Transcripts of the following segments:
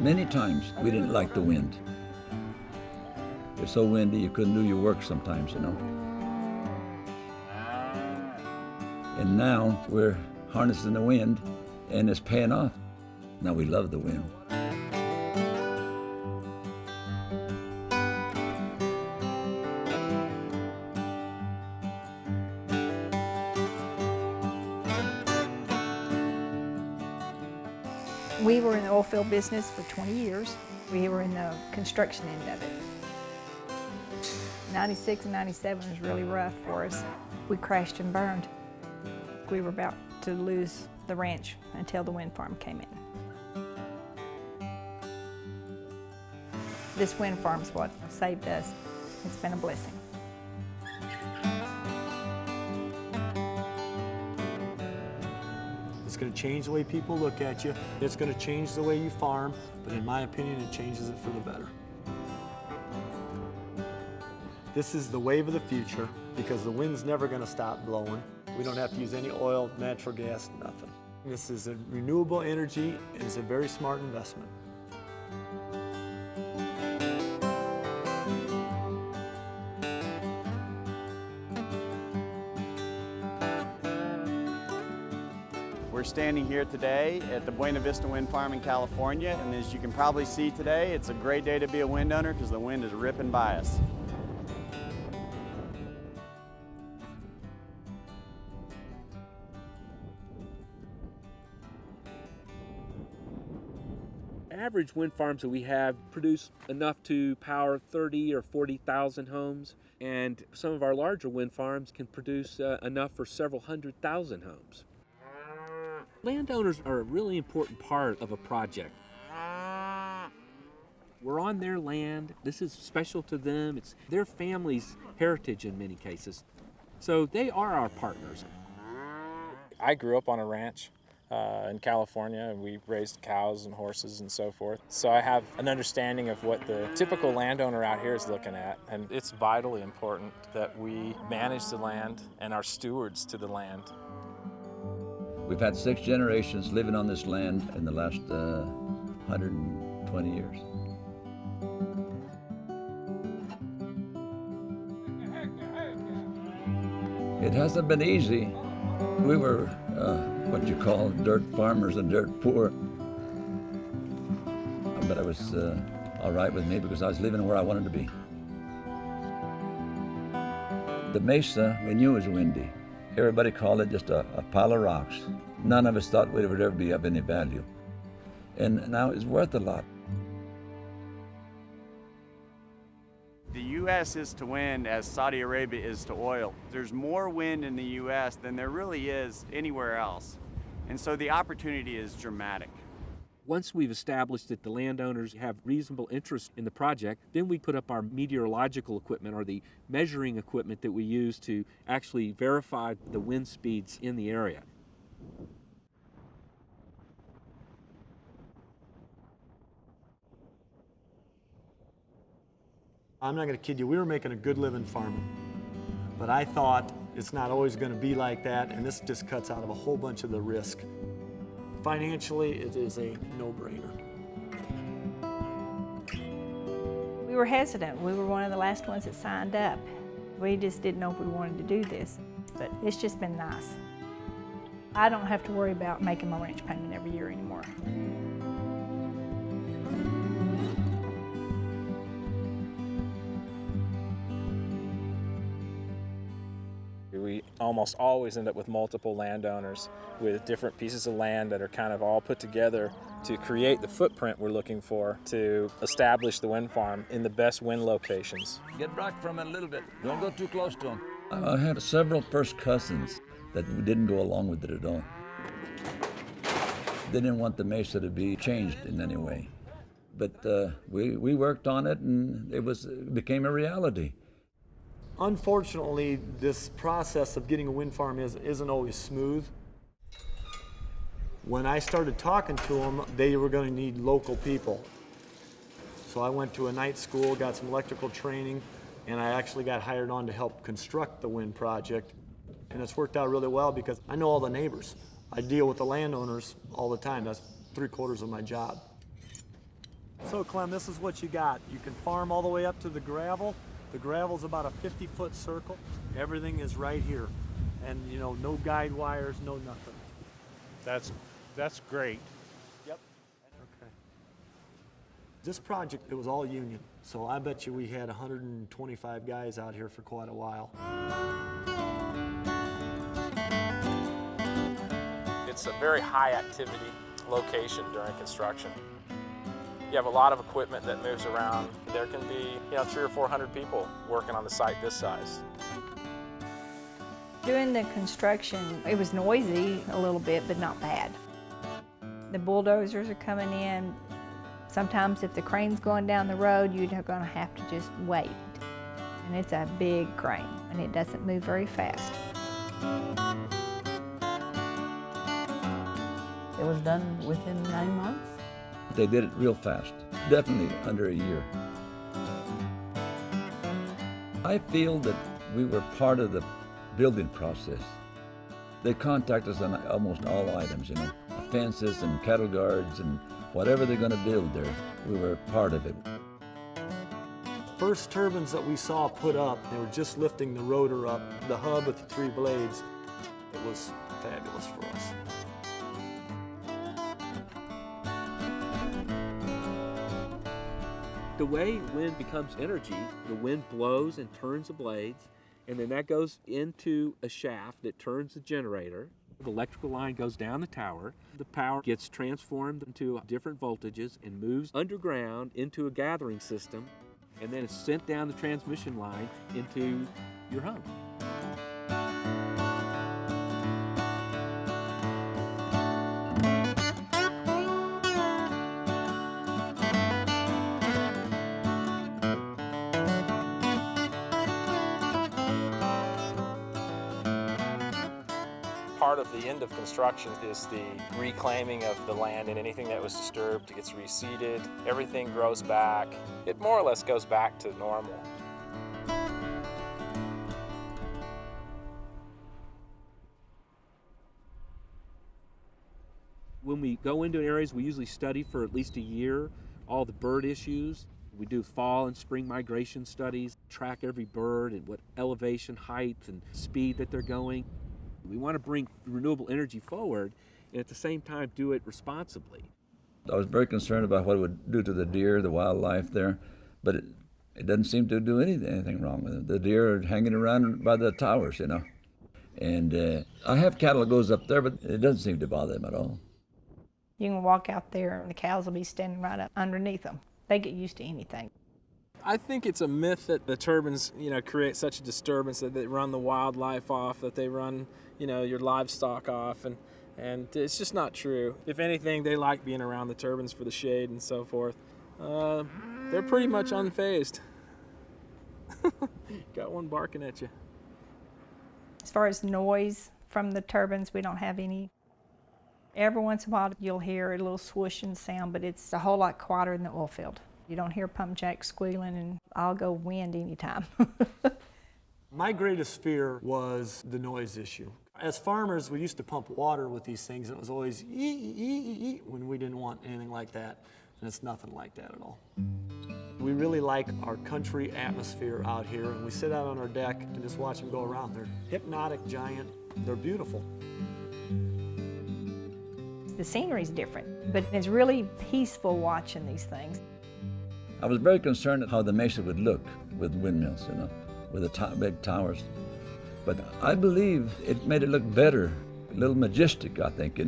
Many times we didn't like the wind. It was so windy you couldn't do your work sometimes, you know. And now we're harnessing the wind and it's paying off. Now we love the wind. We were in the oil field business for 20 years. We were in the construction end of it. 96 and 97 was really rough for us. We crashed and burned. We were about to lose the ranch until the wind farm came in. This wind farm's what saved us. It's been a blessing. It's going to change the way people look at you. It's going to change the way you farm, but in my opinion, it changes it for the better. This is the wave of the future because the wind's never going to stop blowing. We don't have to use any oil, natural gas, nothing. This is a renewable energy and it's a very smart investment. We're standing here today at the Buena Vista Wind Farm in California, and as you can probably see today, it's a great day to be a wind owner because the wind is ripping by us. Average wind farms that we have produce enough to power 30 or 40,000 homes, and some of our larger wind farms can produce enough for several 100,000 homes. Landowners are a really important part of a project. We're on their land. This is special to them. It's their family's heritage in many cases. So they are our partners. I grew up on a ranch in California, and we raised cows and horses and so forth. So I have an understanding of what the typical landowner out here is looking at, and it's vitally important that we manage the land and are stewards to the land. We've had 6 generations living on this land in the last 120 years. It hasn't been easy. We were what you call dirt farmers and dirt poor. But it was all right with me because I was living where I wanted to be. The mesa, we knew was windy. Everybody called it just a pile of rocks. None of us thought it would ever be of any value. And now it's worth a lot. The U.S. is to wind as Saudi Arabia is to oil. There's more wind in the U.S. than there really is anywhere else. And so the opportunity is dramatic. Once we've established that the landowners have reasonable interest in the project, then we put up our meteorological equipment, or the measuring equipment that we use to actually verify the wind speeds in the area. I'm not going to kid you, we were making a good living farming. But I thought it's not always going to be like that, and this just cuts out of a whole bunch of the risk. Financially, it is a no-brainer. We were hesitant. We were one of the last ones that signed up. We just didn't know if we wanted to do this, but it's just been nice. I don't have to worry about making my ranch payment every year anymore. We almost always end up with multiple landowners with different pieces of land that are kind of all put together to create the footprint we're looking for to establish the wind farm in the best wind locations. Get back from it a little bit. Don't go too close to them. I had several first cousins that didn't go along with it at all. They didn't want the mesa to be changed in any way. But we worked on it, and it became a reality. Unfortunately, this process of getting a wind farm isn't always smooth. When I started talking to them, they were going to need local people. So I went to a night school, got some electrical training, and I actually got hired on to help construct the wind project. And it's worked out really well because I know all the neighbors. I deal with the landowners all the time. That's 3/4 of my job. So Clem, this is what you got. You can farm all the way up to the gravel. The gravel's about a 50-foot circle. Everything is right here. And you know, no guide wires, no nothing. That's great. Yep. Okay. This project, it was all union. So I bet you we had 125 guys out here for quite a while. It's a very high activity location during construction. You have a lot of equipment that moves around. There can be, 300 or 400 people working on the site this size. During the construction, it was noisy a little bit, but not bad. The bulldozers are coming in. Sometimes if the crane's going down the road, you're going to have to just wait. And it's a big crane, and it doesn't move very fast. It was done within 9 months. They did it real fast, definitely under a year. I feel that we were part of the building process. They contact us on almost all items, fences and cattle guards and whatever they're going to build there, we were part of it. First turbines that we saw put up, they were just lifting the rotor up, the hub with the 3 blades. It was fabulous for us. The way wind becomes energy, the wind blows and turns the blades, and then that goes into a shaft that turns the generator. The electrical line goes down the tower. The power gets transformed into different voltages and moves underground into a gathering system, and then it's sent down the transmission line into your home. Part of the end of construction is the reclaiming of the land, and anything that was disturbed gets reseeded. Everything grows back. It more or less goes back to normal. When we go into areas, we usually study for at least a year all the bird issues. We do fall and spring migration studies, track every bird and what elevation, height, and speed that they're going. We want to bring renewable energy forward and at the same time do it responsibly. I was very concerned about what it would do to the deer, the wildlife there, but it doesn't seem to do anything wrong with it. The deer are hanging around by the towers, And I have cattle that goes up there, but it doesn't seem to bother them at all. You can walk out there and the cows will be standing right up underneath them. They get used to anything. I think it's a myth that the turbines, create such a disturbance that they run the wildlife off, that they run, your livestock off, and it's just not true. If anything, they like being around the turbines for the shade and so forth. They're pretty much unfazed. Got one barking at you. As far as noise from the turbines, we don't have any. Every once in a while, you'll hear a little swooshing sound, but it's a whole lot quieter than the oil field. You don't hear pump jacks squealing, and I'll go wind anytime. My greatest fear was the noise issue. As farmers, we used to pump water with these things, and it was always ee when we didn't want anything like that, and it's nothing like that at all. We really like our country atmosphere out here, and we sit out on our deck and just watch them go around. They're hypnotic, giant, they're beautiful. The scenery's different, but it's really peaceful watching these things. I was very concerned how the mesa would look with windmills, with the big towers. But I believe it made it look better, a little majestic, I think,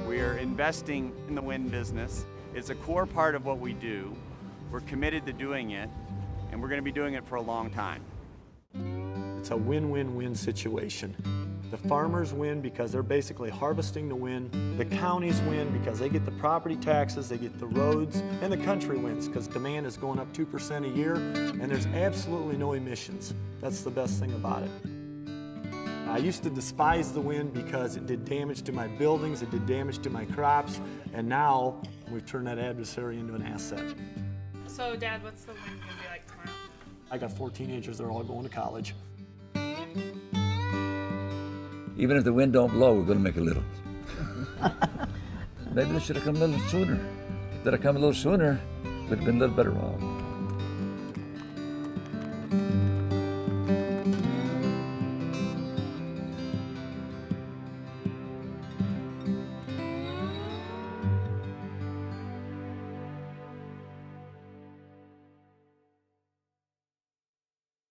We are investing in the wind business. It's a core part of what we do. We're committed to doing it, and we're going to be doing it for a long time. It's a win-win-win situation. The farmers win because they're basically harvesting the wind. The counties win because they get the property taxes, they get the roads, and the country wins because demand is going up 2% a year, and there's absolutely no emissions. That's the best thing about it. I used to despise the wind because it did damage to my buildings, it did damage to my crops, and now we've turned that adversary into an asset. So, Dad, what's the wind gonna be like tomorrow? I got 4 teenagers, they're all going to college. Even if the wind don't blow, we're going to make a little. Maybe they should have come a little sooner. If they'd have come a little sooner, we'd have been a little better off.